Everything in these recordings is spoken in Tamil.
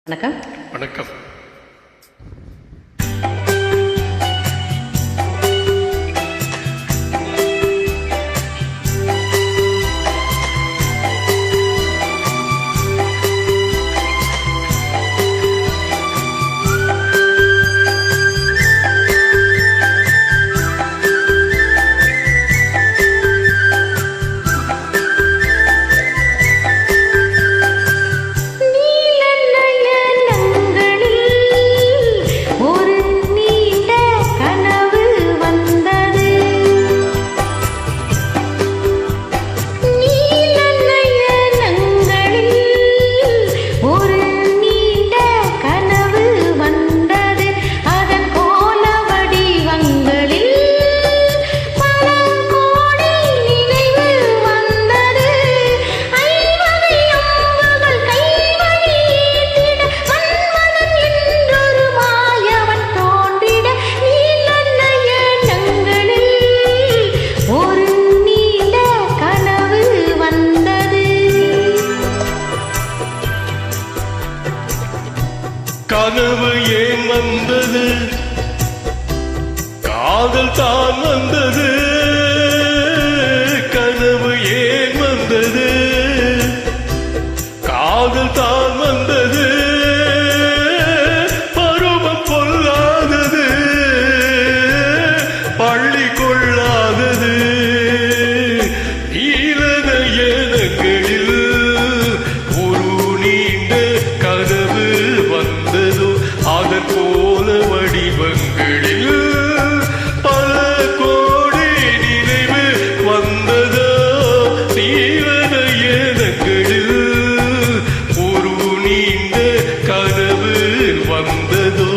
வணக்கம். வணக்கம். கனவு ஏன் வந்தது? காதல் தான் வந்தது. கனவு ஏன் வந்தது? காதல் தான் வந்தது. பருவம் பொல்லாதது, பள்ளி கொள்ளாதது. ஈழன ஏனங்களில் ஒரு நீண்ட கனவு வந்ததோ, அதன் போல வடிவங்களில் பல கோடி நினைவு வந்ததோ. நீலன ஏனங்களில் ஒரு நீண்ட கனவு வந்ததோ.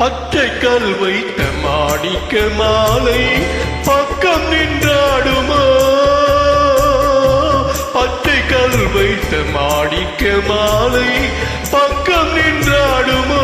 பச்சைக்கல் வைத்த மாணிக்க மாலை பக்கம் நின்றாடுமோ? பச்சைக்கல் வைத்த மாணிக்க மாலை பக்கம் நின்றாடுமோ?